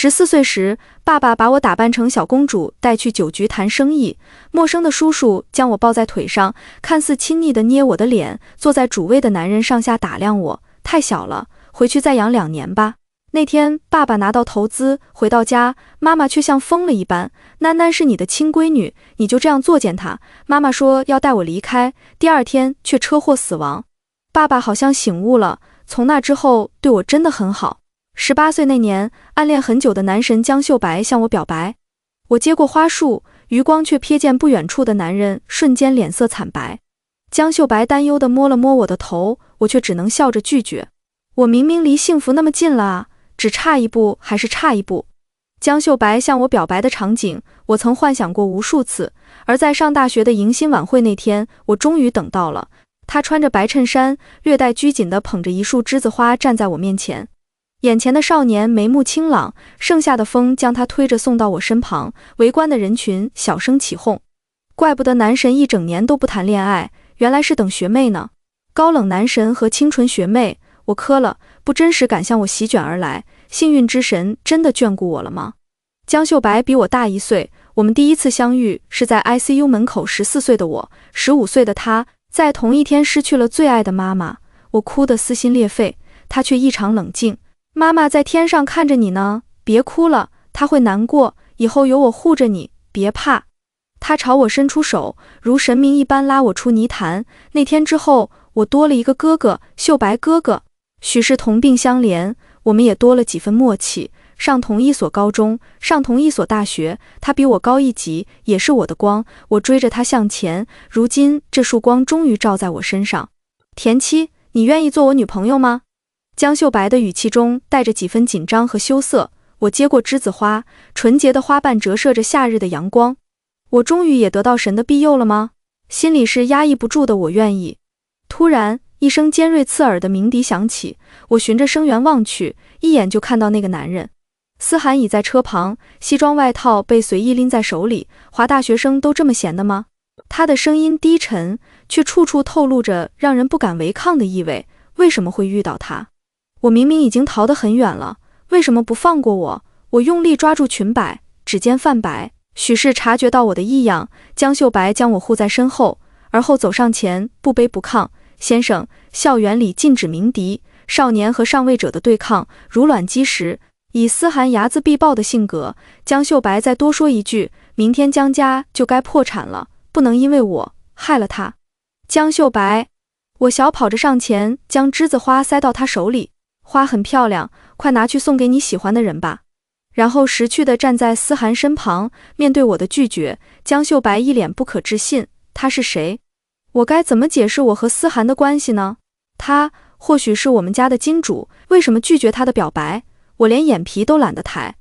14岁时，爸爸把我打扮成小公主带去酒局谈生意，陌生的叔叔将我抱在腿上，看似亲昵地捏我的脸，坐在主位的男人上下打量我，太小了，回去再养2年吧。那天爸爸拿到投资回到家，妈妈却像疯了一般，囡囡是你的亲闺女，你就这样作践她。妈妈说要带我离开，第2天却车祸死亡。爸爸好像醒悟了，从那之后对我真的很好。18岁那年，暗恋很久的男神江秀白向我表白，我接过花束，余光却瞥见不远处的男人，瞬间脸色惨白。江秀白担忧地摸了摸我的头，我却只能笑着拒绝。我明明离幸福那么近了啊，只差一步还是差一步。江秀白向我表白的场景，我曾幻想过无数次，而在上大学的迎新晚会那天，我终于等到了。他穿着白衬衫，略带拘谨地捧着一束栀子花站在我面前。眼前的少年眉目清朗，盛夏的风将他推着送到我身旁，围观的人群小声起哄。怪不得男神一整年都不谈恋爱，原来是等学妹呢。高冷男神和清纯学妹，我磕了，不真实感向我席卷而来，幸运之神真的眷顾我了吗？江秀白比我大1岁，我们第一次相遇是在 ICU 门口，14岁的我，15岁的他，在同一天失去了最爱的妈妈，我哭得撕心裂肺，他却异常冷静。妈妈在天上看着你呢，别哭了，她会难过，以后有我护着你，别怕。他朝我伸出手，如神明一般拉我出泥潭。那天之后，我多了一个哥哥，秀白哥哥。许是同病相怜，我们也多了几分默契，上同一所高中，上同一所大学，他比我高1级，也是我的光，我追着他向前，如今这束光终于照在我身上。田七，你愿意做我女朋友吗？江秀白的语气中带着几分紧张和羞涩，我接过栀子花，纯洁的花瓣折射着夏日的阳光。我终于也得到神的庇佑了吗？心里是压抑不住的我愿意。突然，一声尖锐刺耳的鸣笛响起，我循着声源望去，一眼就看到那个男人。思涵倚在车旁，西装外套被随意拎在手里，华大学生都这么闲的吗？他的声音低沉，却处处透露着让人不敢违抗的意味。为什么会遇到他？我明明已经逃得很远了，为什么不放过我？我用力抓住裙摆，指尖泛白。许是察觉到我的异样，江秀白将我护在身后，而后走上前，不卑不亢。先生，校园里禁止鸣笛，少年和上位者的对抗如卵击石。以思涵睚眦必报的性格，江秀白再多说一句，明天江家就该破产了，不能因为我害了他。江秀白，我小跑着上前，将栀子花塞到他手里。花很漂亮，快拿去送给你喜欢的人吧。然后识趣地站在思涵身旁，面对我的拒绝，江秀白一脸不可置信。他是谁？我该怎么解释我和思涵的关系呢？他或许是我们家的金主，为什么拒绝他的表白？我连眼皮都懒得抬。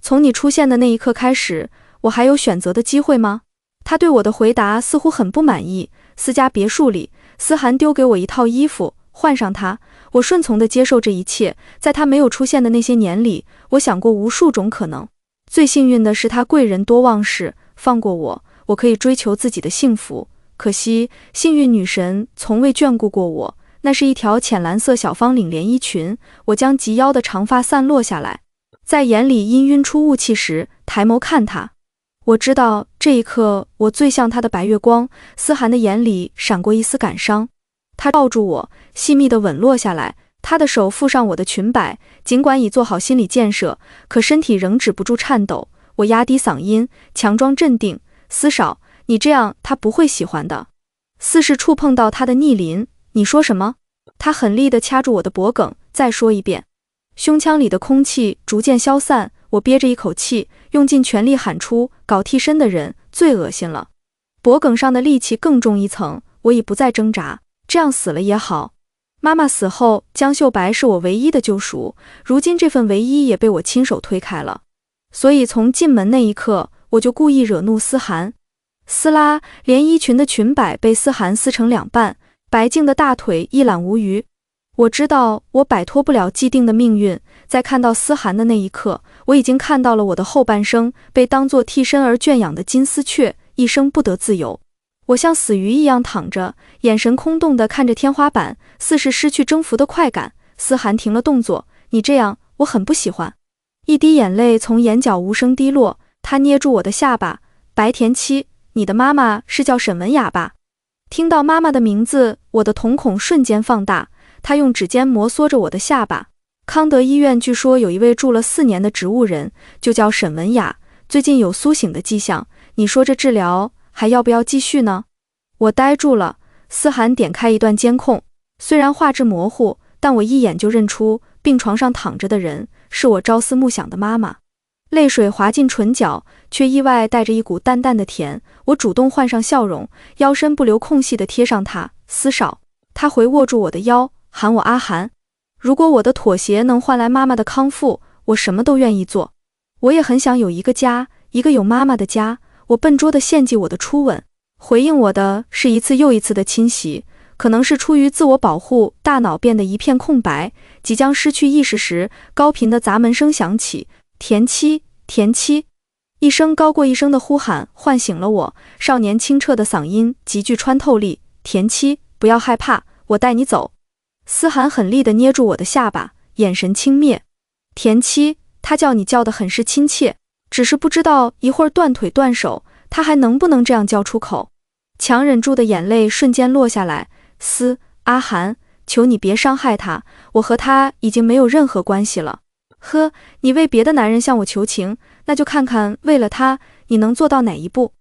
从你出现的那一刻开始，我还有选择的机会吗？他对我的回答似乎很不满意。思家别墅里，思涵丢给我一套衣服，换上它，我顺从地接受这一切。在他没有出现的那些年里，我想过无数种可能。最幸运的是他贵人多忘事，放过我，我可以追求自己的幸福。可惜，幸运女神从未眷顾过我。那是一条浅蓝色小方领连衣裙，我将及腰的长发散落下来，在眼里氤氲出雾气时，抬眸看他。我知道这一刻我最像他的白月光。思涵的眼里闪过一丝感伤，他抱住我，细密地吻落下来，他的手附上我的裙摆，尽管已做好心理建设，可身体仍止不住颤抖。我压低嗓音，强装镇定，思少，你这样他不会喜欢的。似是触碰到他的逆鳞，你说什么？他狠力地掐住我的脖颈，再说一遍。胸腔里的空气逐渐消散，我憋着一口气，用尽全力喊出，搞替身的人最恶心了。脖颈上的戾气更重一层，我已不再挣扎，这样死了也好。妈妈死后，江秀白是我唯一的救赎，如今这份唯一也被我亲手推开了。所以从进门那一刻，我就故意惹怒思涵。撕拉，连衣裙的裙摆被思涵撕成2半，白净的大腿一览无余。我知道我摆脱不了既定的命运，在看到思涵的那一刻，我已经看到了我的后半生，被当作替身而圈养的金丝雀，一生不得自由。我像死鱼一样躺着，眼神空洞地看着天花板，似是失去征服的快感。思涵停了动作，你这样我很不喜欢。一滴眼泪从眼角无声滴落，他捏住我的下巴，白田七，你的妈妈是叫沈文雅吧？听到妈妈的名字，我的瞳孔瞬间放大，他用指尖摩挲着我的下巴。康德医院据说有一位住了4年的植物人，就叫沈文雅，最近有苏醒的迹象，你说这治疗还要不要继续呢？我呆住了，思涵点开一段监控，虽然画质模糊，但我一眼就认出病床上躺着的人是我朝思暮想的妈妈。泪水滑进唇角，却意外带着一股淡淡的甜。我主动换上笑容，腰身不留空隙地贴上他，思少。他回握住我的腰，喊我阿涵。如果我的妥协能换来妈妈的康复，我什么都愿意做。我也很想有一个家，一个有妈妈的家。我笨拙地献祭我的初吻，回应我的是一次又一次的侵袭。可能是出于自我保护，大脑变得一片空白。即将失去意识时，高频的砸门声响起，田七，田七，一声高过一声的呼喊唤醒了我。少年清澈的嗓音极具穿透力，田七，不要害怕，我带你走。思涵狠力地捏住我的下巴，眼神轻蔑。田七，他叫你叫得很是亲切，只是不知道一会儿断腿断手，他还能不能这样叫出口。强忍住的眼泪瞬间落下来。阿涵，求你别伤害他，我和他已经没有任何关系了。呵，你为别的男人向我求情，那就看看为了他你能做到哪一步。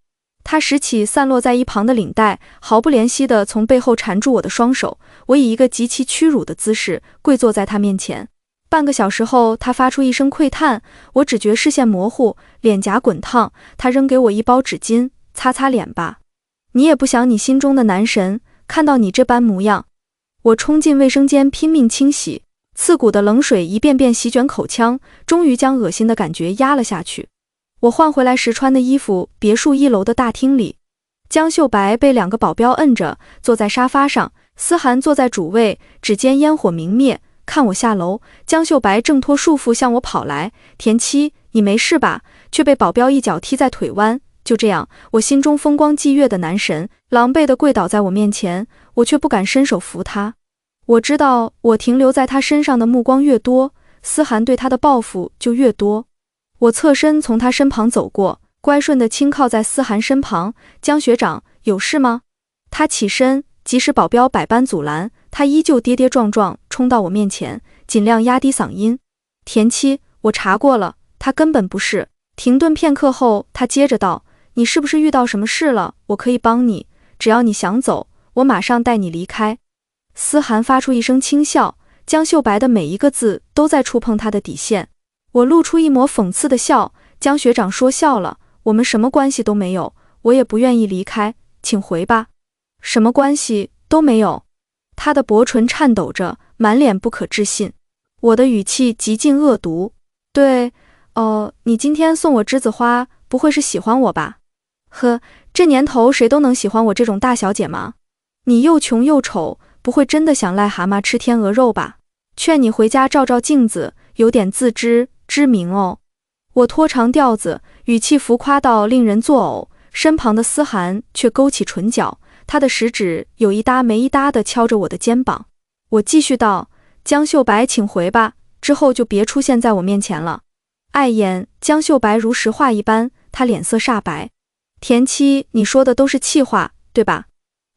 他拾起散落在一旁的领带，毫不怜惜地从背后缠住我的双手。我以一个极其屈辱的姿势跪坐在他面前。半个小时后，他发出一声喟叹，我只觉视线模糊，脸颊滚烫。他扔给我一包纸巾，擦擦脸吧。你也不想你心中的男神看到你这般模样。我冲进卫生间拼命清洗，刺骨的冷水一遍遍席卷口腔，终于将恶心的感觉压了下去。我换回来时穿的衣服，别墅1楼的大厅里，江秀白被2个保镖摁着坐在沙发上，思涵坐在主位，指尖烟火明灭。看我下楼，江秀白挣脱束缚向我跑来，田七，你没事吧？却被保镖一脚踢在腿弯。就这样，我心中风光霁月的男神狼狈地跪倒在我面前，我却不敢伸手扶他。我知道我停留在他身上的目光越多，思涵对他的报复就越多。我侧身从他身旁走过，乖顺地轻靠在思涵身旁。江学长，有事吗？他起身，即使保镖百般阻拦，他依旧跌跌撞撞冲到我面前，尽量压低嗓音。田七，我查过了，他根本不是。停顿片刻后，他接着道，你是不是遇到什么事了？我可以帮你，只要你想走，我马上带你离开。思涵发出一声轻笑，江秀白的每一个字都在触碰他的底线。我露出一抹讽刺的笑，江学长说笑了，我们什么关系都没有，我也不愿意离开，请回吧。什么关系都没有？他的薄唇颤抖着，满脸不可置信。我的语气极尽恶毒。对，你今天送我栀子花，不会是喜欢我吧？呵，这年头谁都能喜欢我这种大小姐吗？你又穷又丑，不会真的想癞蛤蟆吃天鹅肉吧？劝你回家照照镜子，有点自知之明哦。我拖长调子，语气浮夸到令人作呕，身旁的思涵却勾起唇角，他的食指有一搭没一搭地敲着我的肩膀。我继续道，江秀白请回吧，之后就别出现在我面前了。碍眼，江秀白如石化一般，他脸色煞白。田七，你说的都是气话，对吧？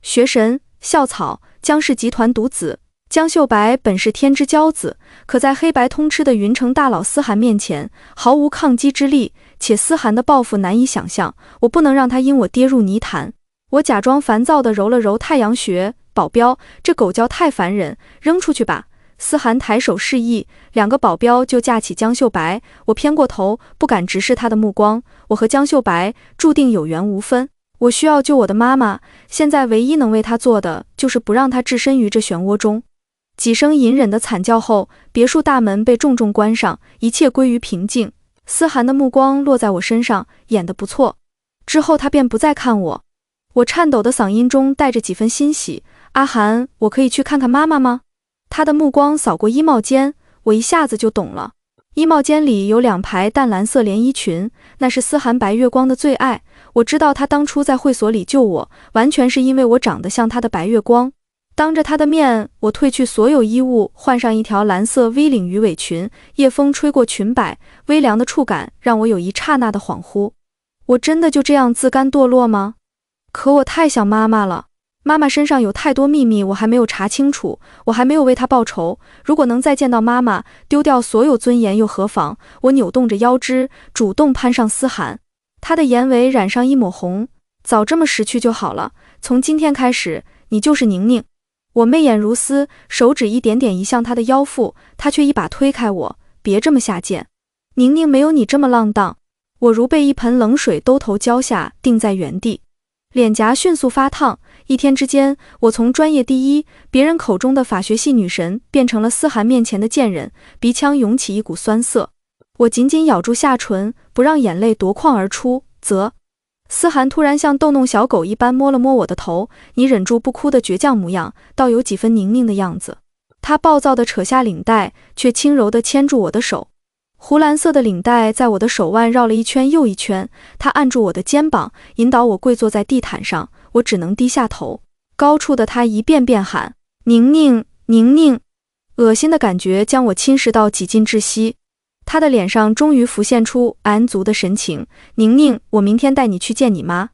学神，校草，江氏集团独子，江秀白本是天之骄子，可在黑白通吃的云城大佬思涵面前毫无抗击之力，且思涵的报复难以想象，我不能让他因我跌入泥潭。我假装烦躁地揉了揉太阳穴，保镖，这狗叫太烦人，扔出去吧。思涵抬手示意，2个保镖就架起江秀白。我偏过头，不敢直视他的目光。我和江秀白注定有缘无分。我需要救我的妈妈，现在唯一能为她做的，就是不让她置身于这漩涡中。几声隐忍的惨叫后，别墅大门被重重关上，一切归于平静。思涵的目光落在我身上，演得不错。之后他便不再看我。我颤抖的嗓音中带着几分欣喜，阿涵，我可以去看看妈妈吗？他的目光扫过衣帽间，我一下子就懂了。衣帽间里有2排淡蓝色连衣裙，那是思涵白月光的最爱。我知道他当初在会所里救我，完全是因为我长得像他的白月光。当着他的面，我褪去所有衣物，换上一条蓝色 V 领鱼尾裙，夜风吹过裙摆，微凉的触感让我有一刹那的恍惚。我真的就这样自甘堕落吗？可我太想妈妈了。妈妈身上有太多秘密，我还没有查清楚，我还没有为她报仇。如果能再见到妈妈，丢掉所有尊严又何妨？我扭动着腰肢，主动攀上思涵，她的眼尾染上一抹红。早这么识趣就好了，从今天开始，你就是宁宁。我媚眼如丝，手指一点点移向她的腰腹，她却一把推开我，别这么下贱。宁宁没有你这么浪荡。我如被一盆冷水兜头浇下，定在原地。脸颊迅速发烫，一天之间，我从专业第一，别人口中的法学系女神，变成了思涵面前的贱人，鼻腔涌起一股酸涩。我紧紧咬住下唇，不让眼泪夺眶而出。思涵突然像逗弄小狗一般摸了摸我的头，你忍住不哭的倔强模样，倒有几分宁宁的样子。她暴躁地扯下领带，却轻柔地牵住我的手。湖蓝色的领带在我的手腕绕了一圈又一圈，他按住我的肩膀，引导我跪坐在地毯上，我只能低下头。高处的他一遍遍喊宁宁宁宁，恶心的感觉将我侵蚀到几近窒息。他的脸上终于浮现出安足的神情，宁宁，我明天带你去见你妈。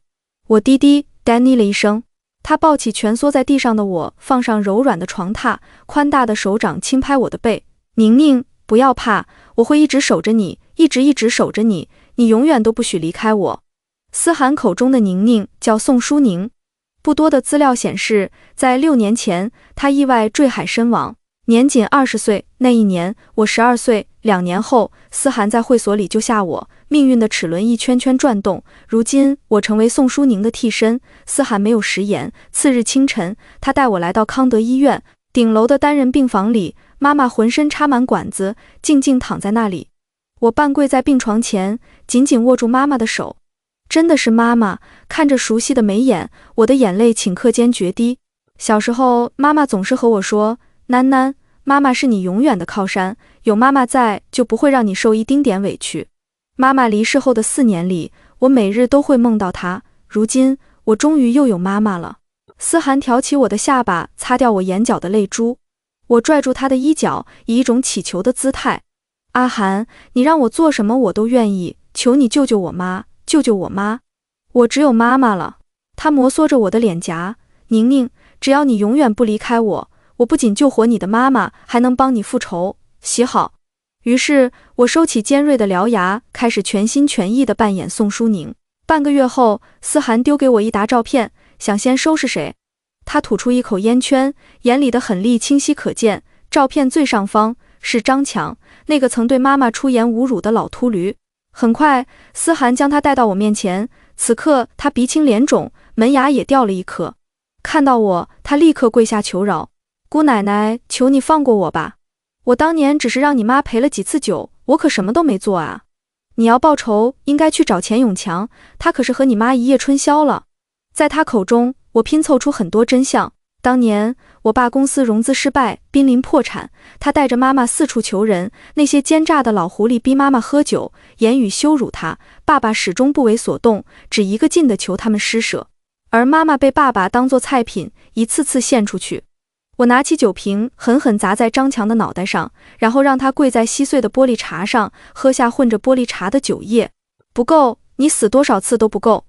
我低低丹妮了一声。他抱起蜷缩在地上的我，放上柔软的床榻，宽大的手掌轻拍我的背。宁宁，不要怕，我会一直守着你，一直守着你，你永远都不许离开我。思涵口中的宁宁叫宋淑宁。不多的资料显示，在6年前，她意外坠海身亡，年仅20岁。那一年，我12岁。2年后，思涵在会所里救下我，命运的齿轮一圈圈转动。如今，我成为宋淑宁的替身。思涵没有食言。次日清晨，他带我来到康德医院顶楼的单人病房里，妈妈浑身插满管子，静静躺在那里。我半跪在病床前，紧紧握住妈妈的手。真的是妈妈，看着熟悉的眉眼，我的眼泪顷刻间决堤。小时候，妈妈总是和我说，囡囡，妈妈是你永远的靠山，有妈妈在，就不会让你受一丁点委屈。妈妈离世后的4年里，我每日都会梦到她。如今，我终于又有妈妈了。思涵挑起我的下巴，擦掉我眼角的泪珠。我拽住她的衣角，以一种乞求的姿态。阿涵，你让我做什么我都愿意，求你救救我妈，救救我妈。我只有妈妈了。她摩挲着我的脸颊。宁宁，只要你永远不离开我，我不仅救活你的妈妈，还能帮你复仇。洗好。于是，我收起尖锐的獠牙，开始全心全意地扮演宋淑宁。半个月后，思涵丢给我一沓照片，想先收拾谁？他吐出一口烟圈，眼里的狠戾清晰可见。照片最上方是张强，那个曾对妈妈出言侮辱的老秃驴。很快，思涵将他带到我面前，此刻他鼻青脸肿，门牙也掉了一颗。看到我，他立刻跪下求饶：姑奶奶，求你放过我吧。我当年只是让你妈陪了几次酒，我可什么都没做啊。你要报仇，应该去找钱永强，他可是和你妈一夜春宵了。在他口中，我拼凑出很多真相。当年我爸公司融资失败，濒临破产，他带着妈妈四处求人，那些奸诈的老狐狸逼妈妈喝酒，言语羞辱她，爸爸始终不为所动，只一个劲地求他们施舍。而妈妈被爸爸当作菜品，一次次献出去。我拿起酒瓶，狠狠砸在张强的脑袋上，然后让他跪在稀碎的玻璃碴上，喝下混着玻璃碴的酒液。不够，你死多少次都不够。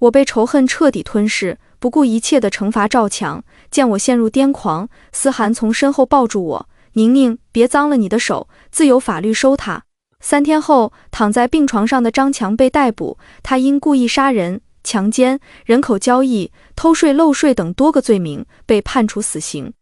我被仇恨彻底吞噬，不顾一切地惩罚赵强。见我陷入癫狂，思涵从身后抱住我：宁宁，别脏了你的手，自有法律收他。3天后，躺在病床上的张强被逮捕，他因故意杀人、强奸、人口交易、偷税漏税等多个罪名被判处死刑。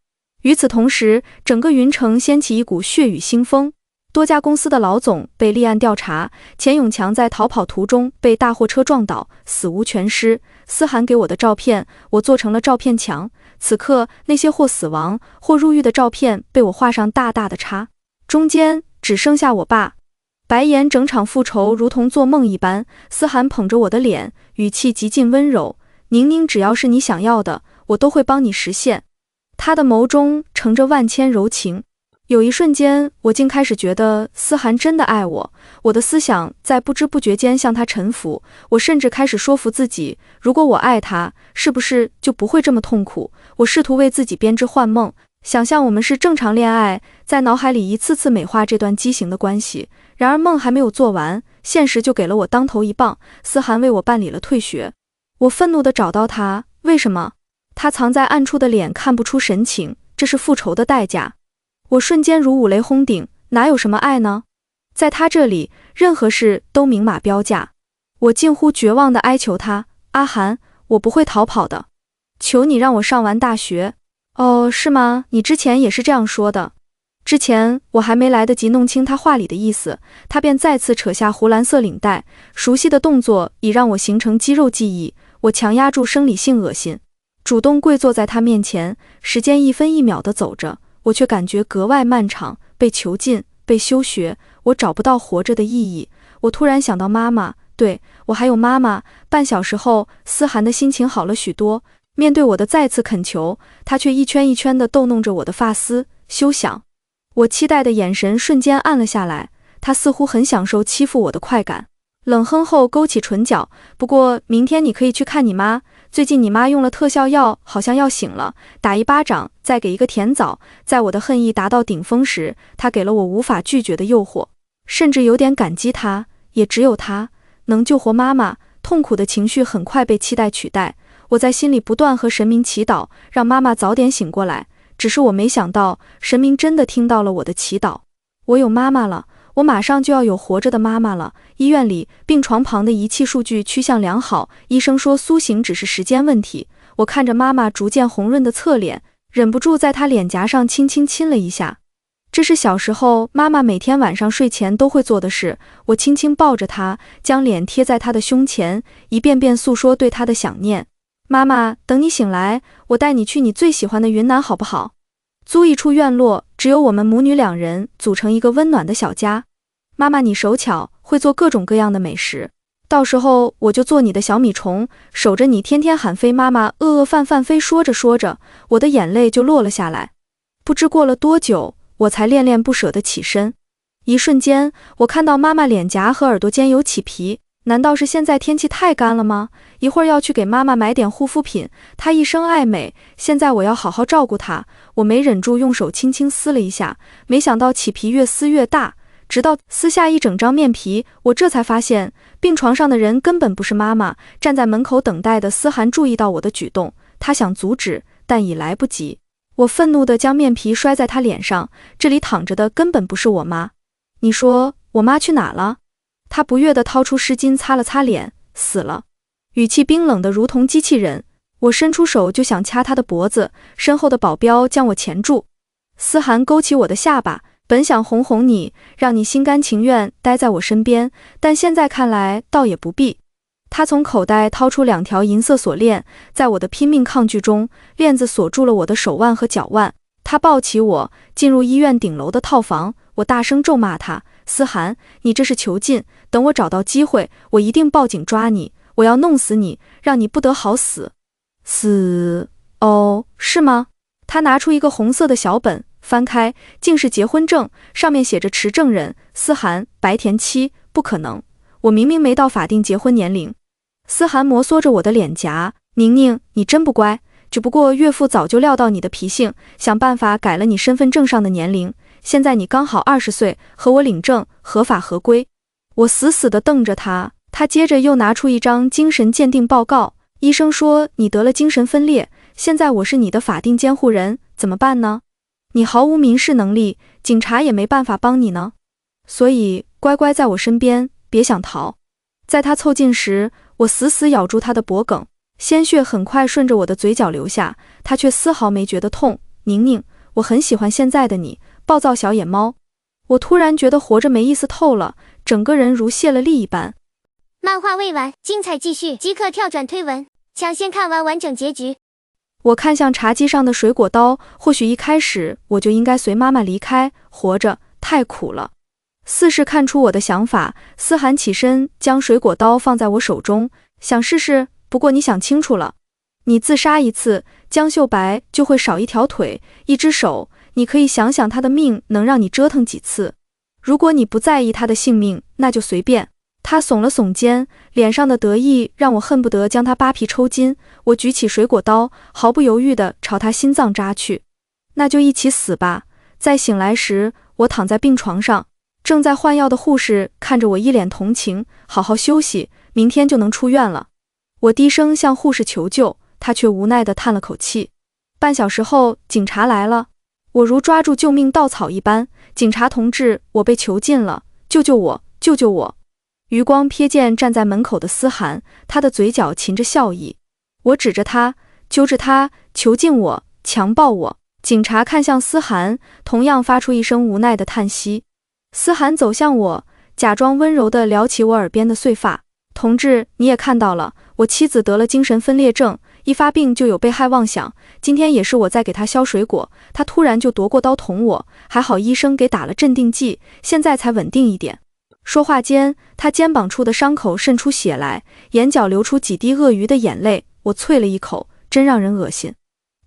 与此同时，整个云城掀起一股血雨腥风，多家公司的老总被立案调查，钱永强在逃跑途中被大货车撞倒，死无全尸。思涵给我的照片，我做成了照片墙。此刻，那些或死亡或入狱的照片被我画上大大的叉，中间只剩下我爸。白眼整场复仇如同做梦一般，思涵捧着我的脸，语气极尽温柔：宁宁，只要是你想要的，我都会帮你实现。他的眸中盛着万千柔情。有一瞬间，我竟开始觉得思涵真的爱我，我的思想在不知不觉间向他臣服。我甚至开始说服自己，如果我爱他，是不是就不会这么痛苦？我试图为自己编织幻梦，想象我们是正常恋爱，在脑海里一次次美化这段畸形的关系。然而梦还没有做完，现实就给了我当头一棒，思涵为我办理了退学。我愤怒地找到他，为什么？他藏在暗处的脸看不出神情，这是复仇的代价。我瞬间如五雷轰顶，哪有什么爱呢？在他这里，任何事都明码标价。我近乎绝望地哀求他，阿涵，我不会逃跑的，求你让我上完大学。哦，是吗？你之前也是这样说的。之前我还没来得及弄清他话里的意思，他便再次扯下湖蓝色领带，熟悉的动作已让我形成肌肉记忆。我强压住生理性恶心，主动跪坐在他面前，时间一分一秒地走着，我却感觉格外漫长，被囚禁，被休学，我找不到活着的意义。我突然想到妈妈，对，我还有妈妈。半小时后，思涵的心情好了许多，面对我的再次恳求，他却一圈一圈地逗弄着我的发丝，休想。我期待的眼神瞬间暗了下来，他似乎很享受欺负我的快感。冷哼后勾起唇角，不过明天你可以去看你妈，最近你妈用了特效药，好像要醒了，打一巴掌，再给一个甜枣。在我的恨意达到顶峰时，他给了我无法拒绝的诱惑，甚至有点感激他，也只有他能救活妈妈。痛苦的情绪很快被期待取代，我在心里不断和神明祈祷，让妈妈早点醒过来。只是我没想到，神明真的听到了我的祈祷。我有妈妈了，我马上就要有活着的妈妈了。医院里，病床旁的仪器数据趋向良好，医生说苏醒只是时间问题。我看着妈妈逐渐红润的侧脸，忍不住在她脸颊上轻轻亲了一下。这是小时候妈妈每天晚上睡前都会做的事。我轻轻抱着她，将脸贴在她的胸前，一遍遍诉说对她的想念。妈妈，等你醒来，我带你去你最喜欢的云南好不好？租一处院落，只有我们母女两人，组成一个温暖的小家。妈妈，你手巧，会做各种各样的美食，到时候我就做你的小米虫，守着你天天喊飞妈妈，饭飞。说着说着，我的眼泪就落了下来。不知过了多久，我才恋恋不舍地起身。一瞬间，我看到妈妈脸颊和耳朵间有起皮，难道是现在天气太干了吗？一会儿要去给妈妈买点护肤品，她一生爱美，现在我要好好照顾她。我没忍住用手轻轻撕了一下，没想到起皮越撕越大，直到撕下一整张面皮，我这才发现病床上的人根本不是妈妈。站在门口等待的思涵注意到我的举动，他想阻止，但已来不及。我愤怒地将面皮摔在他脸上，这里躺着的根本不是我妈。你说我妈去哪了？他不悦地掏出湿巾擦了擦脸，死了，语气冰冷得如同机器人。我伸出手就想掐他的脖子，身后的保镖将我钳住。思涵勾起我的下巴，本想哄哄你，让你心甘情愿待在我身边，但现在看来倒也不必。他从口袋掏出2条银色锁链，在我的拼命抗拒中，链子锁住了我的手腕和脚腕。他抱起我，进入医院顶楼的套房。我大声咒骂他，思涵，你这是囚禁，等我找到机会，我一定报警抓你，我要弄死你，让你不得好死。死？哦，是吗？他拿出一个红色的小本，翻开，竟是结婚证，上面写着持证人思涵，白田七。不可能，我明明没到法定结婚年龄。思涵摩挲着我的脸颊，宁宁，你真不乖，只不过岳父早就料到你的脾性，想办法改了你身份证上的年龄，现在你刚好20岁，和我领证，合法合规。我死死地瞪着他，他接着又拿出一张精神鉴定报告，医生说你得了精神分裂，现在我是你的法定监护人，怎么办呢？你毫无民事能力，警察也没办法帮你呢，所以乖乖在我身边，别想逃。在他凑近时，我死死咬住他的脖颈，鲜血很快顺着我的嘴角流下，他却丝毫没觉得痛。宁宁，我很喜欢现在的你，暴躁小野猫。我突然觉得活着没意思透了，整个人如泄了力一般。漫画未完，精彩继续，即刻跳转推文，抢先看完完整结局。我看向茶几上的水果刀，或许一开始我就应该随妈妈离开，活着太苦了。似是看出我的想法，思涵起身将水果刀放在我手中，想试试，不过你想清楚了，你自杀一次，江秀白就会少一条腿，一只手，你可以想想他的命能让你折腾几次。如果你不在意他的性命，那就随便。他耸了耸肩，脸上的得意让我恨不得将他扒皮抽筋。我举起水果刀，毫不犹豫地朝他心脏扎去。那就一起死吧。再醒来时，我躺在病床上，正在换药的护士看着我一脸同情，好好休息，明天就能出院了。我低声向护士求救，她却无奈地叹了口气。半小时后，警察来了，我如抓住救命稻草一般，警察同志，我被囚禁了，救救我，救救我！余光瞥见站在门口的思涵，他的嘴角噙着笑意。我指着他，揪着他，囚禁我，强暴我。警察看向思涵，同样发出一声无奈的叹息。思涵走向我，假装温柔地撩起我耳边的碎发。同志，你也看到了，我妻子得了精神分裂症，一发病就有被害妄想。今天也是我在给她削水果，她突然就夺过刀捅我，还好医生给打了镇定剂，现在才稳定一点。说话间，他肩膀处的伤口渗出血来，眼角流出几滴鳄鱼的眼泪，我啐了一口，真让人恶心。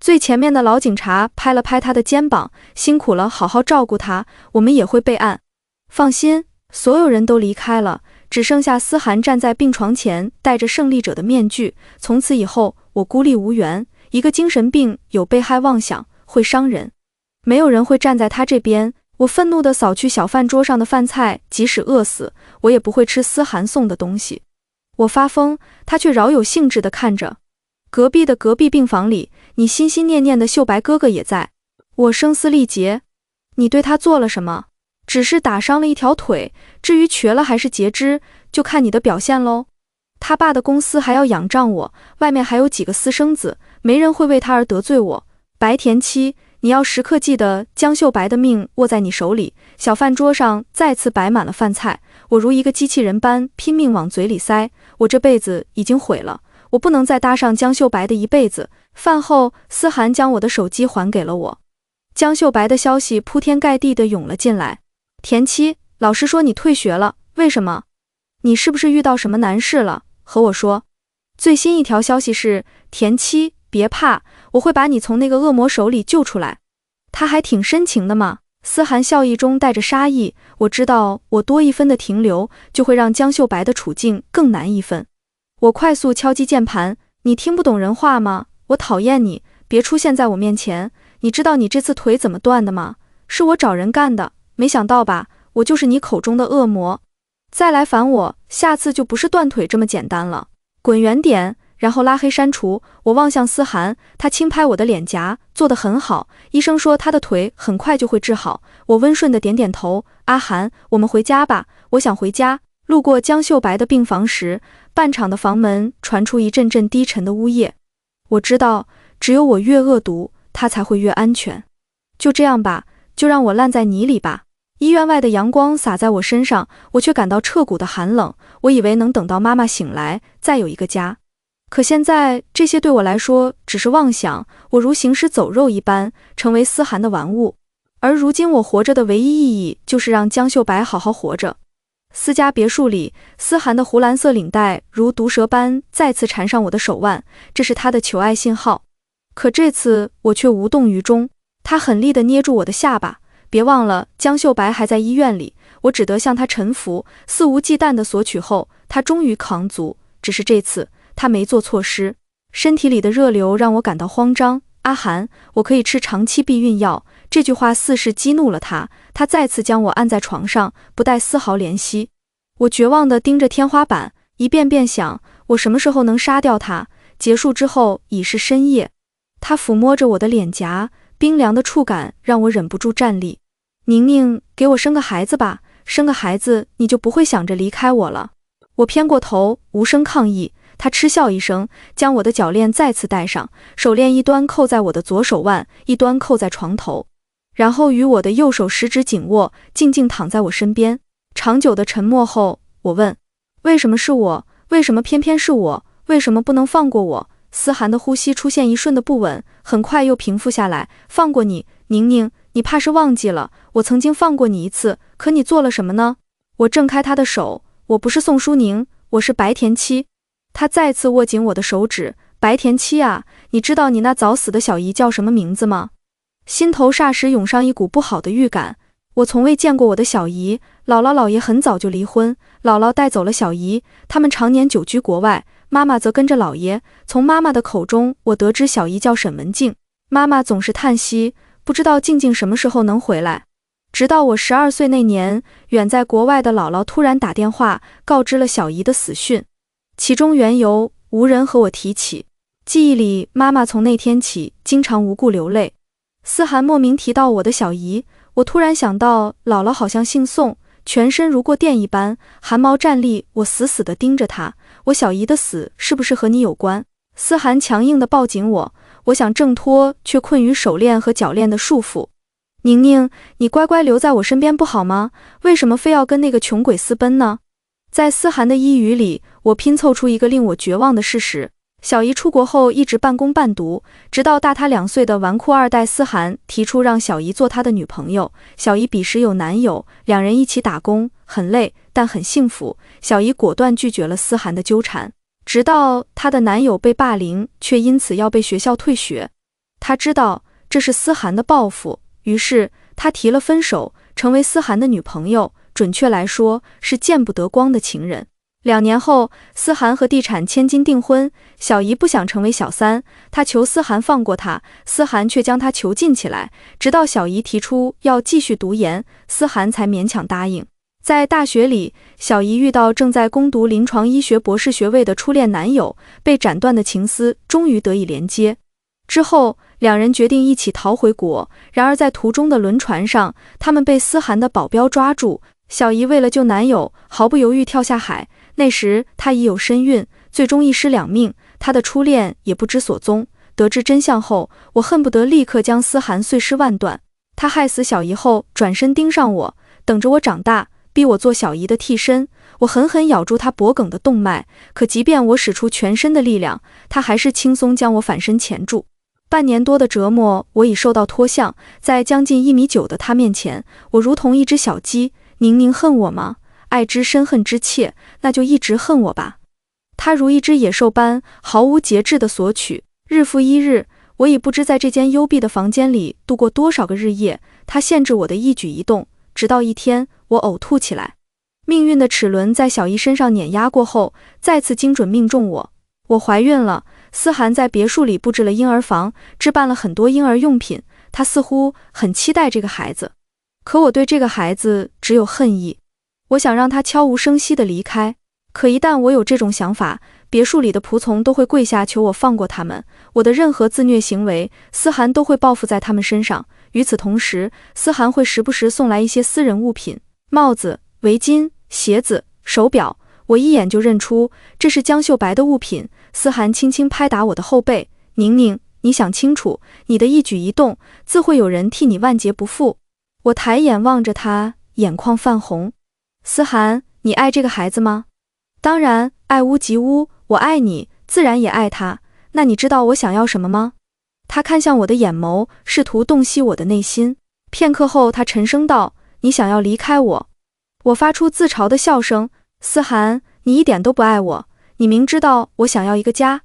最前面的老警察拍了拍他的肩膀，辛苦了，好好照顾他，我们也会备案。放心，所有人都离开了，只剩下思涵站在病床前，戴着胜利者的面具。从此以后，我孤立无援，一个精神病有被害妄想，会伤人，没有人会站在他这边。我愤怒地扫去小饭桌上的饭菜，即使饿死，我也不会吃思涵送的东西。我发疯，他却饶有兴致地看着。隔壁病房里，你心心念念的秀白哥哥也在。我声嘶力竭，你对他做了什么？只是打伤了一条腿，至于瘸了还是截肢，就看你的表现喽。他爸的公司还要仰仗我，外面还有几个私生子，没人会为他而得罪我。白田七，你要时刻记得江秀白的命握在你手里。小饭桌上再次摆满了饭菜，我如一个机器人般拼命往嘴里塞。我这辈子已经毁了，我不能再搭上江秀白的一辈子。饭后，思涵将我的手机还给了我。江秀白的消息铺天盖地地涌了进来。田七，老师说你退学了，为什么？你是不是遇到什么难事了？和我说。最新一条消息是，田七，别怕，我会把你从那个恶魔手里救出来。他还挺深情的嘛。思涵笑意中带着杀意，我知道我多一分的停留，就会让江秀白的处境更难一分。我快速敲击键盘，你听不懂人话吗？我讨厌你，别出现在我面前。你知道你这次腿怎么断的吗？是我找人干的，没想到吧，我就是你口中的恶魔。再来烦我，下次就不是断腿这么简单了。滚远点，然后拉黑删除。我望向思涵，他轻拍我的脸颊，做得很好，医生说他的腿很快就会治好。我温顺的点点头。阿涵，我们回家吧，我想回家。路过江秀白的病房时，半敞的房门传出一阵阵低沉的呜咽。我知道，只有我越恶毒，他才会越安全。就这样吧，就让我烂在泥里吧。医院外的阳光洒在我身上，我却感到彻骨的寒冷。我以为能等到妈妈醒来，再有一个家。可现在，这些对我来说只是妄想。我如行尸走肉一般，成为思涵的玩物。而如今我活着的唯一意义，就是让江秀白好好活着。思家别墅里，思涵的湖蓝色领带如毒蛇般再次缠上我的手腕，这是他的求爱信号。可这次我却无动于衷。他狠力地捏住我的下巴，别忘了江秀白还在医院里，我只得向他臣服。肆无忌惮地索取后，他终于扛足，只是这次他没做错失。身体里的热流让我感到慌张。阿涵，我可以吃长期避孕药。这句话似是激怒了他，他再次将我按在床上，不带丝毫怜惜。我绝望地盯着天花板，一遍遍想，我什么时候能杀掉他？结束之后已是深夜。他抚摸着我的脸颊，冰凉的触感让我忍不住站立。宁宁，给我生个孩子吧，生个孩子你就不会想着离开我了。我偏过头，无声抗议。他嗤笑一声，将我的脚链再次戴上，手链一端扣在我的左手腕，一端扣在床头，然后与我的右手食指紧握，静静躺在我身边。长久的沉默后，我问，为什么是我？为什么偏偏是我？为什么不能放过我？思涵的呼吸出现一瞬的不稳，很快又平复下来。放过你，宁宁，你怕是忘记了，我曾经放过你一次，可你做了什么呢？我挣开他的手，我不是宋淑宁，我是白田七。他再次握紧我的手指，白田七啊，你知道你那早死的小姨叫什么名字吗？心头霎时涌上一股不好的预感。我从未见过我的小姨，姥姥姥爷很早就离婚，姥姥带走了小姨，他们常年久居国外，妈妈则跟着姥爷。从妈妈的口中，我得知小姨叫沈文静。妈妈总是叹息，不知道静静什么时候能回来。直到我12岁那年，远在国外的姥姥突然打电话告知了小姨的死讯，其中缘由无人和我提起。记忆里，妈妈从那天起经常无故流泪。思涵莫名提到我的小姨，我突然想到姥姥好像姓宋，全身如过电一般，汗毛站立。我死死地盯着她，我小姨的死是不是和你有关？思涵强硬地抱紧我，我想挣脱，却困于手链和脚链的束缚。宁宁，你乖乖留在我身边不好吗？为什么非要跟那个穷鬼私奔呢？在思涵的依语里，我拼凑出一个令我绝望的事实。小姨出国后一直半工半读，直到大她2岁的纨绔二代思涵提出让小姨做他的女朋友。小姨彼时有男友，两人一起打工，很累但很幸福。小姨果断拒绝了思涵的纠缠，直到她的男友被霸凌，却因此要被学校退学。她知道这是思涵的报复，于是她提了分手，成为思涵的女朋友，准确来说是见不得光的情人。2年后，思涵和地产千金订婚。小姨不想成为小三，她求思涵放过她，思涵却将她囚禁起来，直到小姨提出要继续读研，思涵才勉强答应。在大学里，小姨遇到正在攻读临床医学博士学位的初恋男友，被斩断的情丝终于得以连接。之后，两人决定一起逃回国，然而在途中的轮船上，他们被思涵的保镖抓住。小姨为了救男友，毫不犹豫跳下海。那时她已有身孕，最终一尸2命，她的初恋也不知所踪。得知真相后，我恨不得立刻将思涵碎尸万段。他害死小姨后，转身盯上我，等着我长大，逼我做小姨的替身。我狠狠咬住他脖颈的动脉，可即便我使出全身的力量，他还是轻松将我反身钳住。半年多的折磨，我已瘦到脱相，在将近1.9米的他面前，我如同一只小鸡。宁宁恨我吗？爱之深恨之切，那就一直恨我吧。他如一只野兽般毫无节制地索取，日复一日，我已不知在这间幽闭的房间里度过多少个日夜。他限制我的一举一动，直到一天，我呕吐起来。命运的齿轮在小姨身上碾压过后，再次精准命中我。我怀孕了。思涵在别墅里布置了婴儿房，置办了很多婴儿用品，他似乎很期待这个孩子。可我对这个孩子只有恨意。我想让他悄无声息地离开，可一旦我有这种想法，别墅里的仆从都会跪下求我放过他们。我的任何自虐行为，思涵都会报复在他们身上。与此同时，思涵会时不时送来一些私人物品，帽子、围巾、鞋子、手表，我一眼就认出这是江秀白的物品。思涵轻轻拍打我的后背，宁宁，你想清楚，你的一举一动，自会有人替你万劫不复。我抬眼望着他，眼眶泛红。思涵，你爱这个孩子吗？当然，爱屋及乌，我爱你，自然也爱他。那你知道我想要什么吗？他看向我的眼眸，试图洞悉我的内心。片刻后，他沉声道，你想要离开我。我发出自嘲的笑声。思涵，你一点都不爱我，你明知道我想要一个家。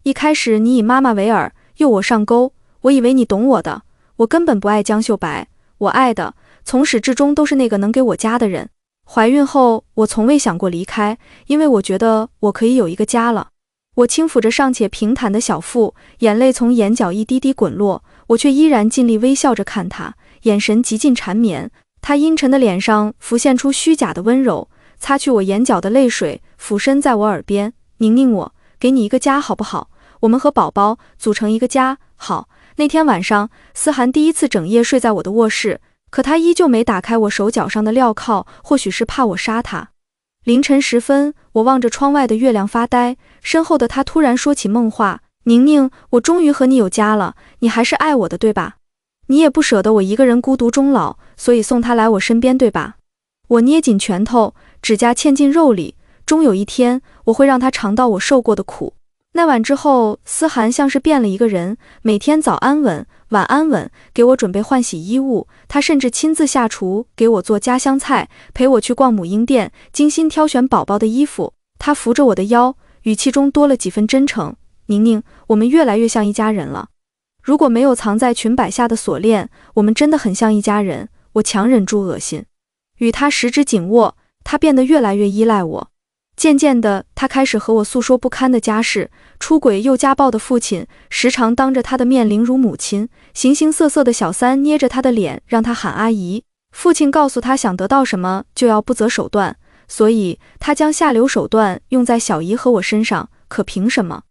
一开始你以妈妈为饵，诱我上钩，我以为你懂我的，我根本不爱江秀白，我爱的从始至终都是那个能给我家的人。怀孕后，我从未想过离开，因为我觉得我可以有一个家了。我轻抚着尚且平坦的小腹，眼泪从眼角一滴滴滚落，我却依然尽力微笑着看他，眼神极尽缠绵。他阴沉的脸上浮现出虚假的温柔，擦去我眼角的泪水，俯身在我耳边，宁宁，我给你一个家好不好？我们和宝宝组成一个家。好。那天晚上，思涵第一次整夜睡在我的卧室，可他依旧没打开我手脚上的镣铐，或许是怕我杀他。凌晨时分，我望着窗外的月亮发呆，身后的他突然说起梦话，宁宁，我终于和你有家了，你还是爱我的对吧？你也不舍得我一个人孤独终老，所以送他来我身边对吧？我捏紧拳头，指甲嵌进肉里，终有一天，我会让他尝到我受过的苦。那晚之后，思涵像是变了一个人，每天早安吻、晚安吻，给我准备换洗衣物，他甚至亲自下厨给我做家乡菜，陪我去逛母婴店，精心挑选宝宝的衣服。他扶着我的腰，语气中多了几分真诚，宁宁，我们越来越像一家人了。如果没有藏在裙摆下的锁链，我们真的很像一家人。我强忍住恶心，与他十指紧握，他变得越来越依赖我。渐渐的，他开始和我诉说不堪的家事，出轨又家暴的父亲，时常当着他的面凌辱母亲，形形色色的小三捏着他的脸，让他喊阿姨。父亲告诉他，想得到什么就要不择手段，所以他将下流手段用在小姨和我身上。可凭什么？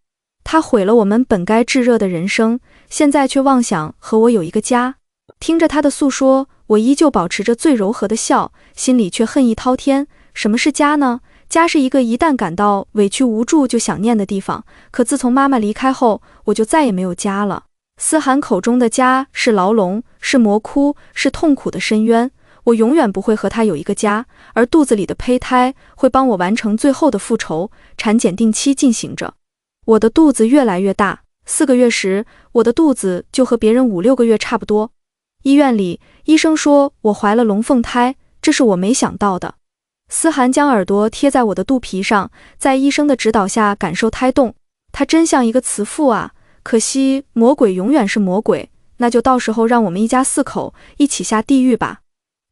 他毁了我们本该炙热的人生，现在却妄想和我有一个家。听着他的诉说，我依旧保持着最柔和的笑，心里却恨意滔天。什么是家呢？家是一个一旦感到委屈无助就想念的地方，可自从妈妈离开后，我就再也没有家了。思涵口中的家是牢笼，是魔窟，是痛苦的深渊。我永远不会和他有一个家，而肚子里的胚胎会帮我完成最后的复仇。产检定期进行着，我的肚子越来越大，4个月时，我的肚子就和别人5、6个月差不多。医院里，医生说我怀了龙凤胎，这是我没想到的。思涵将耳朵贴在我的肚皮上，在医生的指导下感受胎动。他真像一个慈父啊！可惜魔鬼永远是魔鬼，那就到时候让我们一家4口一起下地狱吧。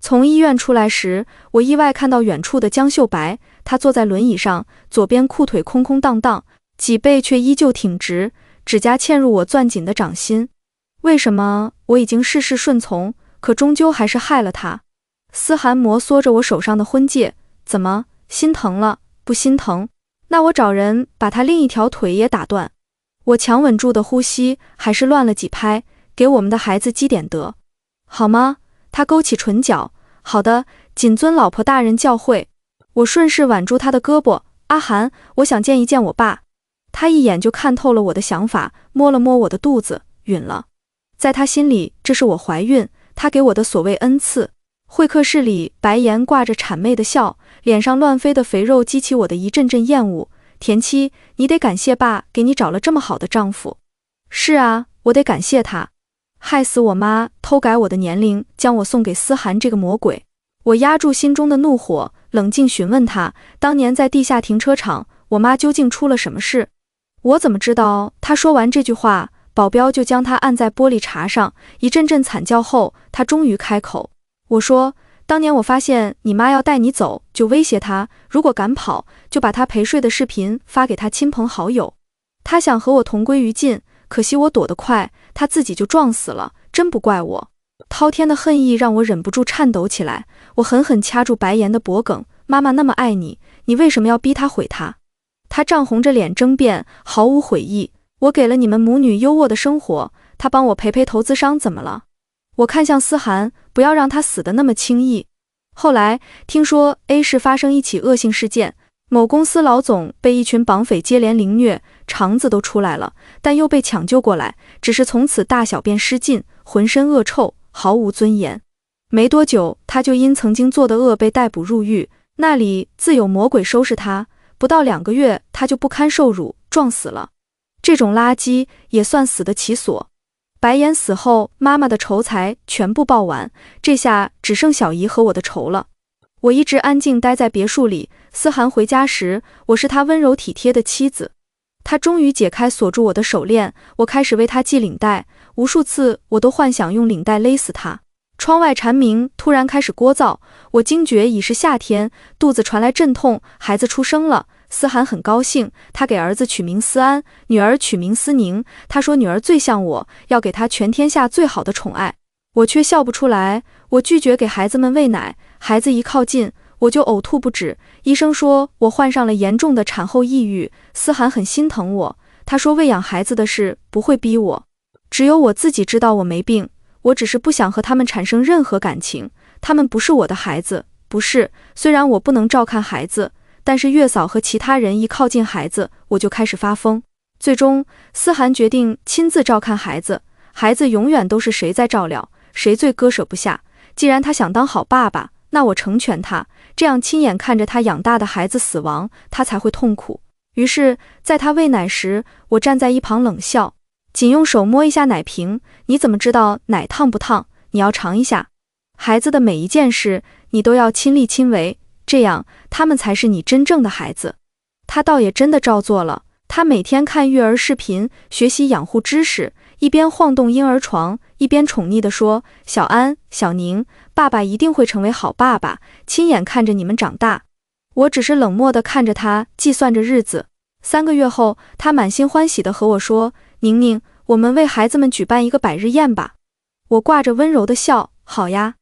从医院出来时，我意外看到远处的江秀白，他坐在轮椅上，左边裤腿空空荡荡，脊背却依旧挺直，指甲嵌入我攥紧的掌心。为什么我已经事事顺从，可终究还是害了他？思涵摩挲着我手上的婚戒，怎么，心疼了？不心疼？那我找人把他另一条腿也打断。我强稳住的呼吸还是乱了几拍，给我们的孩子积点德，好吗？他勾起唇角，好的，谨遵老婆大人教诲。我顺势挽住他的胳膊，阿涵，我想见一见我爸。他一眼就看透了我的想法，摸了摸我的肚子，允了。在他心里，这是我怀孕，他给我的所谓恩赐。会客室里，白岩挂着谄媚的笑，脸上乱飞的肥肉激起我的一阵阵厌恶。田七，你得感谢爸给你找了这么好的丈夫。是啊，我得感谢他。害死我妈，偷改我的年龄，将我送给思涵这个魔鬼。我压住心中的怒火，冷静询问他，当年在地下停车场，我妈究竟出了什么事？我怎么知道？他说完这句话，保镖就将他按在玻璃碴上，一阵阵惨叫后，他终于开口。我说，当年我发现你妈要带你走，就威胁她，如果敢跑，就把她陪睡的视频发给她亲朋好友。她想和我同归于尽，可惜我躲得快，她自己就撞死了，真不怪我。滔天的恨意让我忍不住颤抖起来，我狠狠掐住白岩的脖颈，妈妈那么爱你，你为什么要逼她毁她？她涨红着脸争辩，毫无悔意。我给了你们母女优渥的生活，她帮我赔投资商怎么了？我看向思涵，不要让她死得那么轻易。后来听说 A 市发生一起恶性事件，某公司老总被一群绑匪接连凌虐，肠子都出来了，但又被抢救过来，只是从此大小便失禁，浑身恶臭，毫无尊严。没多久，他就因曾经做的恶被逮捕入狱，那里自有魔鬼收拾他。不到2个月，他就不堪受辱，撞死了。这种垃圾也算死得其所。白岩死后，妈妈的筹财全部报完，这下只剩小姨和我的仇了。我一直安静待在别墅里，思涵回家时，我是他温柔体贴的妻子。他终于解开锁住我的手链，我开始为他系领带，无数次我都幻想用领带勒死他。窗外蝉鸣突然开始聒噪，我惊觉已是夏天，肚子传来阵痛，孩子出生了。思涵很高兴，他给儿子取名思安，女儿取名思宁。他说女儿最像我，要给她全天下最好的宠爱。我却笑不出来，我拒绝给孩子们喂奶，孩子一靠近，我就呕吐不止。医生说我患上了严重的产后抑郁，思涵很心疼我，他说喂养孩子的事不会逼我，只有我自己知道我没病，我只是不想和他们产生任何感情，他们不是我的孩子，不是，虽然我不能照看孩子，但是月嫂和其他人一靠近孩子，我就开始发疯。最终，思涵决定亲自照看孩子，孩子永远都是谁在照料，谁最割舍不下。既然他想当好爸爸，那我成全他，这样亲眼看着他养大的孩子死亡，他才会痛苦。于是，在他喂奶时，我站在一旁冷笑，仅用手摸一下奶瓶，你怎么知道奶烫不烫？你要尝一下。孩子的每一件事，你都要亲力亲为，这样他们才是你真正的孩子。他倒也真的照做了，他每天看育儿视频，学习养护知识，一边晃动婴儿床，一边宠溺地说：“小安、小宁，爸爸一定会成为好爸爸，亲眼看着你们长大。”我只是冷漠地看着他，计算着日子。3个月后，他满心欢喜地和我说：“宁宁，我们为孩子们举办一个百日宴吧。”我挂着温柔的笑：“好呀。”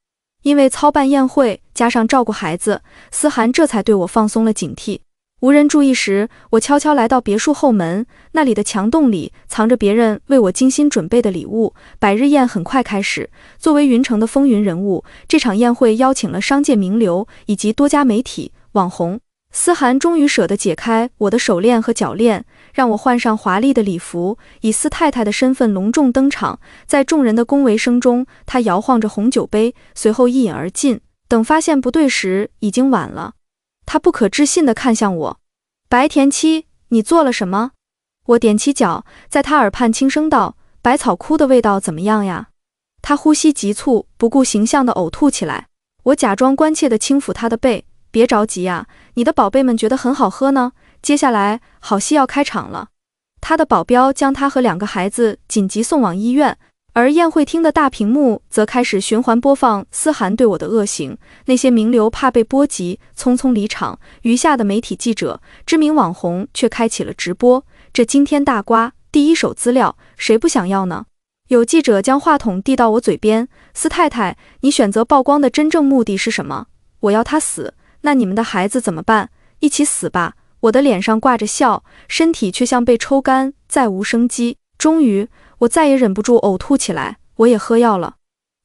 因为操办宴会加上照顾孩子，思涵这才对我放松了警惕。无人注意时，我悄悄来到别墅后门，那里的墙洞里藏着别人为我精心准备的礼物。百日宴很快开始，作为云城的风云人物，这场宴会邀请了商界名流以及多家媒体、网红。思涵终于舍得解开我的手链和脚链，让我换上华丽的礼服，以司太太的身份隆重登场。在众人的恭维声中，她摇晃着红酒杯，随后一饮而尽。等发现不对时，已经晚了。她不可置信地看向我：“白田七，你做了什么？”我踮起脚，在她耳畔轻声道：“百草枯的味道怎么样呀？”她呼吸急促，不顾形象地呕吐起来。我假装关切地轻抚她的背：“别着急呀，你的宝贝们觉得很好喝呢。接下来好戏要开场了。”他的保镖将他和2个孩子紧急送往医院，而宴会厅的大屏幕则开始循环播放思涵对我的恶行。那些名流怕被波及，匆匆离场，余下的媒体记者、知名网红却开启了直播。这惊天大瓜，第一手资料，谁不想要呢？有记者将话筒递到我嘴边：“司太太，你选择曝光的真正目的是什么？”“我要他死。”“那你们的孩子怎么办？”“一起死吧。”我的脸上挂着笑，身体却像被抽干，再无生机。终于，我再也忍不住呕吐起来。我也喝药了。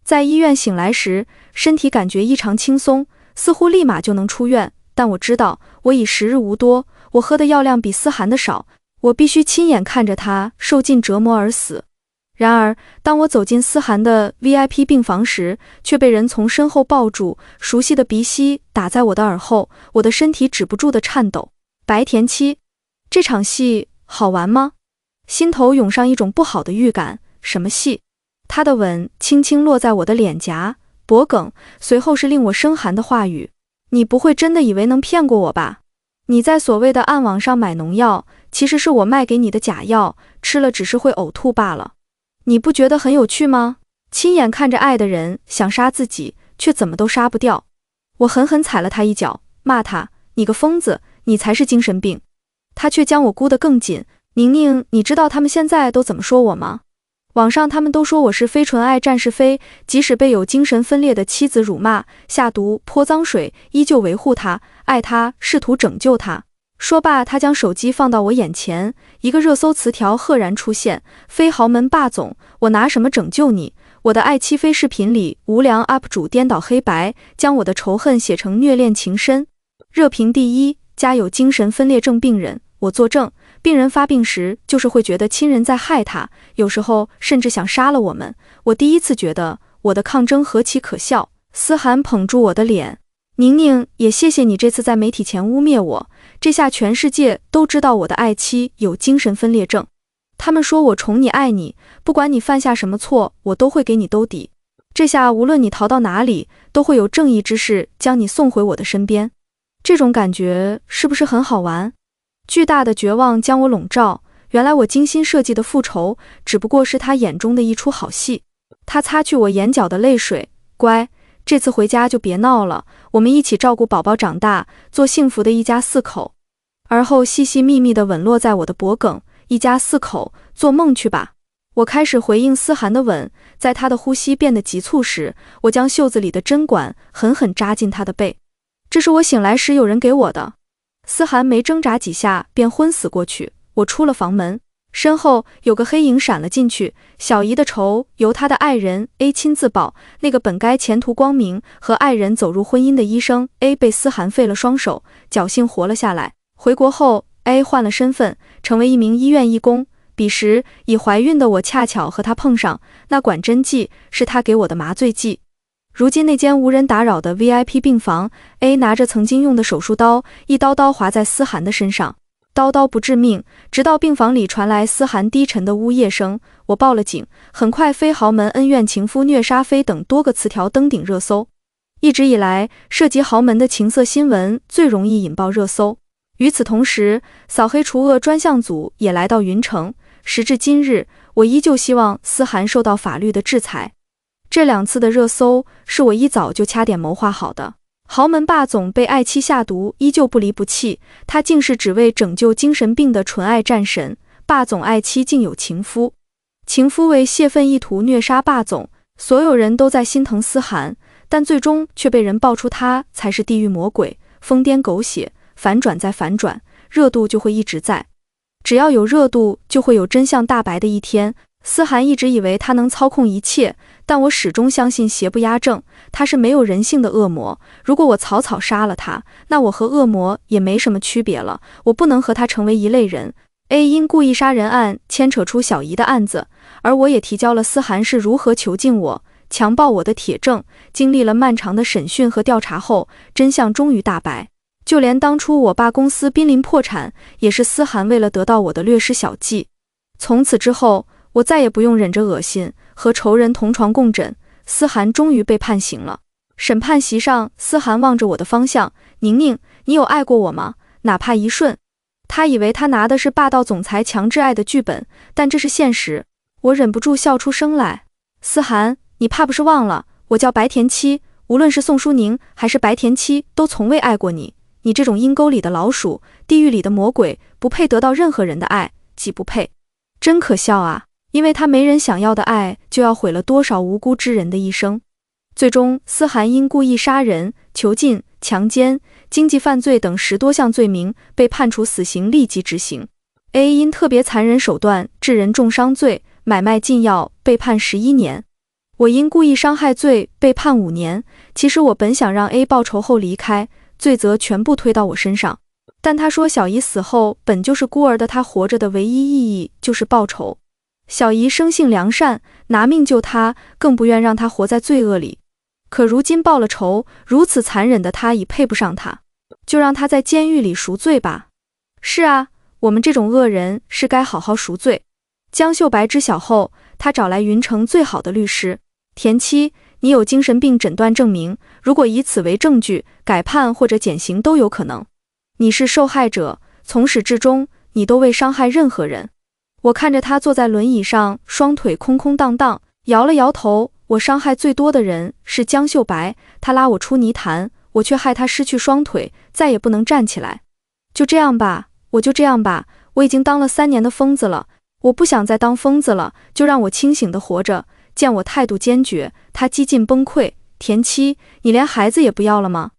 在医院醒来时，身体感觉异常轻松，似乎立马就能出院。但我知道，我已时日无多，我喝的药量比思涵的少，我必须亲眼看着他受尽折磨而死。然而，当我走进思涵的 VIP 病房时，却被人从身后抱住，熟悉的鼻息打在我的耳后，我的身体止不住的颤抖。白田七，这场戏好玩吗？心头涌上一种不好的预感。什么戏？他的吻轻轻落在我的脸颊、脖颈，随后是令我生寒的话语：“你不会真的以为能骗过我吧？你在所谓的暗网上买农药，其实是我卖给你的假药，吃了只是会呕吐罢了。你不觉得很有趣吗？亲眼看着爱的人想杀自己，却怎么都杀不掉。”我狠狠踩了他一脚，骂他：“你个疯子，你才是精神病。”他却将我箍得更紧：“宁宁，你知道他们现在都怎么说我吗？网上他们都说我是非纯爱战士妃，即使被有精神分裂的妻子辱骂、下毒、泼脏水，依旧维护他，爱他，试图拯救他。”说罢，他将手机放到我眼前，一个热搜词条赫然出现：“非豪门霸总，我拿什么拯救你？”我的爱妻妃视频里，无良 UP 主颠倒黑白，将我的仇恨写成虐恋情深。热评第一：家有精神分裂症病人，我作证，病人发病时就是会觉得亲人在害他，有时候甚至想杀了我们。我第一次觉得我的抗争何其可笑。思涵捧住我的脸：“宁宁，也谢谢你这次在媒体前污蔑我，这下全世界都知道我的爱妻有精神分裂症。他们说我宠你爱你，不管你犯下什么错，我都会给你兜底。这下无论你逃到哪里，都会有正义之士将你送回我的身边。这种感觉是不是很好玩？”巨大的绝望将我笼罩，原来我精心设计的复仇，只不过是他眼中的一出好戏。他擦去我眼角的泪水：“乖，这次回家就别闹了，我们一起照顾宝宝长大，做幸福的一家4口。”而后细细密密地吻落在我的脖颈：“一家4口，做梦去吧。”我开始回应思涵的吻，在他的呼吸变得急促时，我将袖子里的针管狠狠扎进他的背。这是我醒来时有人给我的。思涵没挣扎几下便昏死过去。我出了房门，身后有个黑影闪了进去。小姨的仇由他的爱人 A 亲自报，那个本该前途光明和爱人走入婚姻的医生 A 被思涵废了双手，侥幸活了下来。回国后 A 换了身份，成为一名医院义工。彼时已怀孕的我恰巧和他碰上，那管针剂是他给我的麻醉剂。如今那间无人打扰的 VIP 病房， A 拿着曾经用的手术刀，一刀刀划在思涵的身上，刀刀不致命，直到病房里传来思涵低沉的呜咽声。我报了警，很快非豪门恩怨情夫虐杀妃等多个词条登顶热搜。一直以来，涉及豪门的情色新闻最容易引爆热搜。与此同时，扫黑除恶专项组也来到云城，时至今日，我依旧希望思涵受到法律的制裁。这2次的热搜是我一早就掐点谋划好的。豪门霸总被爱妻下毒，依旧不离不弃，他竟是只为拯救精神病的纯爱战神。霸总爱妻竟有情夫，情夫为泄愤意图虐杀霸总，所有人都在心疼思涵，但最终却被人爆出他才是地狱魔鬼，疯癫狗血，反转再反转，热度就会一直在。只要有热度，就会有真相大白的一天。思涵一直以为他能操控一切，但我始终相信邪不压正，他是没有人性的恶魔。如果我草草杀了他，那我和恶魔也没什么区别了，我不能和他成为一类人。A 因故意杀人案牵扯出小姨的案子，而我也提交了思涵是如何囚禁我、强暴我的铁证。经历了漫长的审讯和调查后，真相终于大白。就连当初我爸公司濒临破产，也是思涵为了得到我的略施小计。从此之后，我再也不用忍着恶心和仇人同床共枕。思涵终于被判刑了。审判席上，思涵望着我的方向：宁宁，你有爱过我吗？哪怕一瞬。他以为他拿的是霸道总裁强制爱的剧本，但这是现实。我忍不住笑出声来。思涵，你怕不是忘了，我叫白田七，无论是宋淑宁还是白田七，都从未爱过你。你这种阴沟里的老鼠，地狱里的魔鬼，不配得到任何人的爱，既不配。真可笑啊！因为他没人想要的爱，就要毁了多少无辜之人的一生。最终，思涵因故意杀人、囚禁、强奸、经济犯罪等10多项罪名，被判处死刑立即执行。A 因特别残忍手段致人重伤罪、买卖禁药，被判11年。我因故意伤害罪被判5年。其实我本想让 A 报仇后离开，罪责全部推到我身上，但他说小姨死后本就是孤儿的他活着的唯一意义就是报仇。小姨生性良善，拿命救他，更不愿让他活在罪恶里。可如今报了仇，如此残忍的他已配不上他，就让他在监狱里赎罪吧。是啊，我们这种恶人是该好好赎罪。江秀白知晓后，他找来云城最好的律师。田七，你有精神病诊断证明，如果以此为证据，改判或者减刑都有可能。你是受害者，从始至终，你都未伤害任何人。我看着他坐在轮椅上，双腿空空荡荡，摇了摇头。我伤害最多的人是江秀白，他拉我出泥潭，我却害他失去双腿，再也不能站起来。就这样吧，我就这样吧，我已经当了3年的疯子了，我不想再当疯子了，就让我清醒的活着。见我态度坚决，他几近崩溃。田七，你连孩子也不要了吗？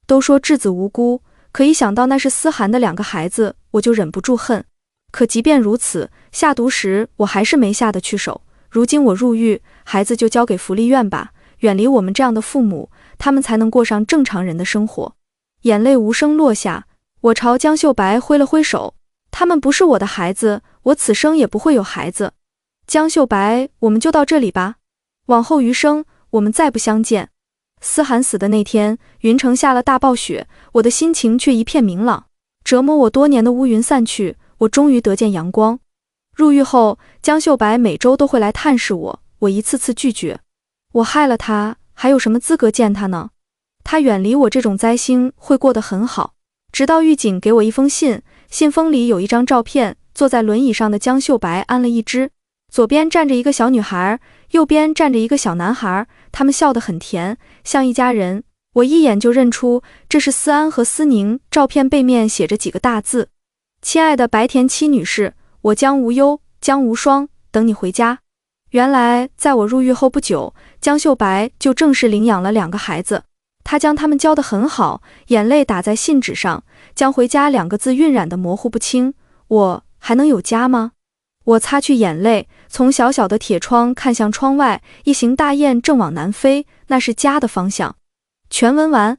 都说稚子无辜，可一想到那是思涵的2个孩子，我就忍不住恨。可即便如此，下毒时我还是没下得去手。如今我入狱，孩子就交给福利院吧，远离我们这样的父母，他们才能过上正常人的生活。眼泪无声落下，我朝江秀白挥了挥手。他们不是我的孩子，我此生也不会有孩子。江秀白，我们就到这里吧，往后余生，我们再不相见。思涵死的那天，云城下了大暴雪，我的心情却一片明朗。折磨我多年的乌云散去，我终于得见阳光。入狱后，江秀白每周都会来探视我，我一次次拒绝。我害了他，还有什么资格见他呢？他远离我这种灾星会过得很好。直到狱警给我一封信，信封里有一张照片，坐在轮椅上的江秀白安了一只，左边站着一个小女孩，右边站着一个小男孩，他们笑得很甜，像一家人。我一眼就认出这是思安和思宁，照片背面写着几个大字：亲爱的白田七女士，我将无忧，将无双，等你回家。原来在我入狱后不久，江秀白就正式领养了2个孩子，她将他们教得很好，眼泪打在信纸上，将回家2个字晕染得模糊不清。我还能有家吗？我擦去眼泪，从小小的铁窗看向窗外，一行大雁正往南飞，那是家的方向。全文完。